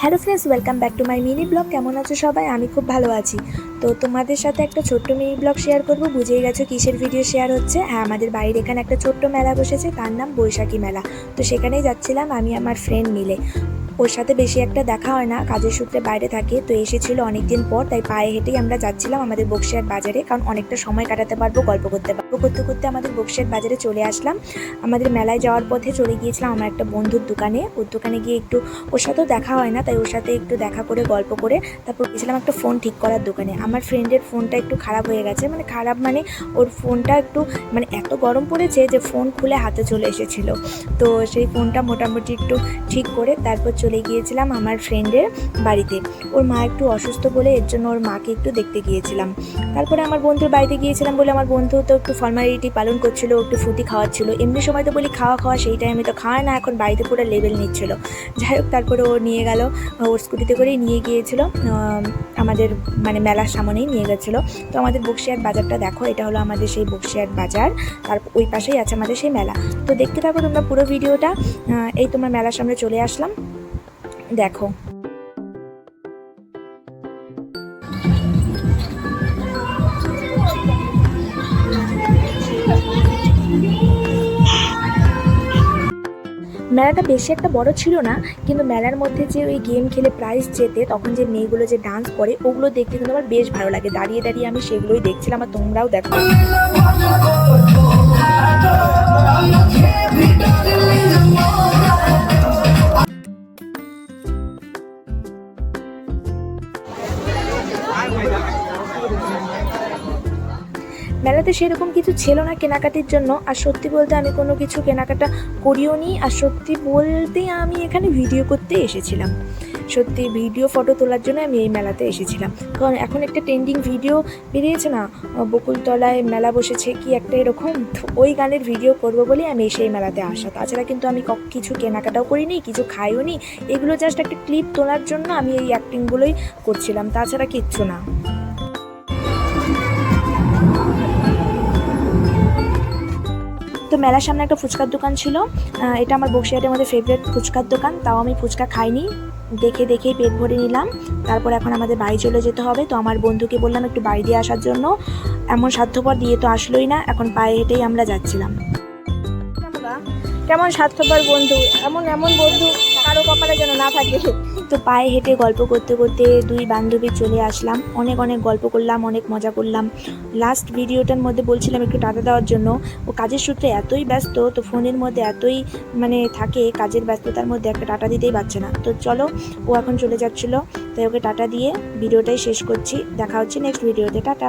Hello friends, welcome back to my mini blog. কেমন আছো সবাই? আমি খুব ভালো আছি। তো তোমাদের সাথে একটা ছোট্ট মিনি ব্লগ শেয়ার করব। বুঝেই গেছো কিসের ভিডিও শেয়ার হচ্ছে। হ্যাঁ, আমাদের বাড়ির এখানে একটা ছোট্ট মেলা বসেছে, তার নাম বৈশাখী মেলা। তো সেখানেই যাচ্ছিলাম আমি আমার ফ্রেন্ড মিলে। ওর সাথে বেশি একটা দেখা হয় না, কাজের সূত্রে বাইরে থাকে। তো এসেছিল অনেকদিন পর, তাই পায়ে হেঁটেই আমরা যাচ্ছিলাম আমাদের বক্সিয়াট বাজারে, কারণ অনেকটা সময় কাটাতে পারবো, গল্প করতে করতে আমাদের বক্সিয়াট বাজারে চলে আসলাম। আমাদের মেলায় যাওয়ার পথে চলে গিয়েছিলাম আমার একটা বন্ধুর দোকানে। ওর দোকানে গিয়ে একটু, ওর সাথেও দেখা হয় না, তাই ওর সাথে একটু দেখা করে গল্প করে তারপর গেছিলাম একটা ফোন ঠিক করার দোকানে। আমার ফ্রেন্ডের ফোনটা একটু খারাপ হয়ে গেছে, মানে খারাপ মানে ওর ফোনটা একটু মানে এত গরম পড়েছে যে ফোন খুলে হাতে চলে এসেছিল। তো সেই ফোনটা মোটামুটি একটু ঠিক করে তারপর চলে গিয়েছিলাম আমার ফ্রেন্ডের বাড়িতে। ওর মা একটু অসুস্থ বলে এর জন্য ওর মাকে একটু দেখতে গিয়েছিলাম। তারপরে আমার বন্ধুর বাড়িতে গিয়েছিলাম বলে আমার বন্ধু তো একটু ফর্মালিটি পালন করছিল, একটু ফুটি খাওয়াচ্ছিল। এমনি সময় তো বলি খাওয়া সেই টাইমে তো খাওয়ায় না, এখন বাড়িতে পুরো লেভেল নিচ্ছিল। যাই হোক, তারপরে ও নিয়ে গেল, ওর স্কুটিতে করেই নিয়ে গিয়েছিল আমাদের মানে মেলার সামনেই নিয়ে গেছিলো। তো আমাদের বক্সিয়াট বাজারটা দেখো, এটা হলো আমাদের সেই বক্সিয়াট বাজার, তারপর ওই পাশেই আছে আমাদের সেই মেলা। তো দেখতে থাকো তোমরা পুরো ভিডিওটা। এই তোমার মেলার সামনে চলে আসলাম, দেখো। মেলাটা বেশি একটা বড় ছিল না, কিন্তু মেলার মধ্যে যে ওই গেম খেলে প্রাইজ জেতে তখন যে মেয়েগুলো যে ডান্স করে ওগুলো দেখতে কিন্তু আমার বেশ ভালো লাগে। দাঁড়িয়ে দাঁড়িয়ে আমি সেগুলোই দেখছিলাম, আর তোমরাও দেখো। মেলাতে সেরকম কিছু ছিল না কেনাকাটির জন্য, আর সত্যি বলতে আমি কোনো কিছু কেনাকাটা করিও নি। আর সত্যি বলতে আমি এখানে ভিডিও করতে এসেছিলাম, সত্যি ভিডিও ফটো তোলার জন্য আমি এই মেলাতে এসেছিলাম। কারণ এখন একটা ট্রেন্ডিং ভিডিও বেরিয়েছে না, বকুলতলায় মেলা বসেছে কি একটা এরকম, ওই গানের ভিডিও করব বলে আমি সেই মেলাতে আসা। তাছাড়া কিন্তু আমি কিছু কেনাকাটাও করিনি, কিছু খাইও নি। এগুলো জাস্ট একটা ক্লিপ তোলার জন্য আমি এই অ্যাক্টিংগুলোই করছিলাম, তাছাড়া কিচ্ছু না। তো মেলার সামনে একটা ফুচকার দোকান ছিল, এটা আমার বক্সিয়াটের মধ্যে ফেভারিট ফুচকার দোকান। তাও আমি ফুচকা খাইনি, দেখেই পেট ভরে নিলাম। তারপর এখন আমাদের বাড়ি চলে যেতে হবে। তো আমার বন্ধুকে বললাম একটু বাড়ি দিয়ে আসার জন্য, এমন স্বার্থপর দিয়ে তো আসলোই না। এখন পায়ে হেঁটেই আমরা যাচ্ছিলাম। কেমন স্বার্থপর বন্ধু, এমন বন্ধু কারো কপালে যেন না থাকে। তো পায়ে হেঁটে গল্প করতে করতে দুই বান্ধবী চলে আসলাম, অনেক গল্প করলাম, অনেক মজা করলাম। লাস্ট ভিডিওটার মধ্যে বলছিলাম একটু টাটা দেওয়ার জন্য। ও কাজের সূত্রে এতই ব্যস্ত, তো ফোনের মধ্যে এতই মানে থাকে, কাজের ব্যস্ততার মধ্যে একটা টাটা দিতেই পারছে না। তো চলো, ও এখন চলে যাচ্ছিলো, তাই ওকে টাটা দিয়ে ভিডিওটাই শেষ করছি। দেখা হচ্ছে নেক্সট ভিডিওতে, টাটা।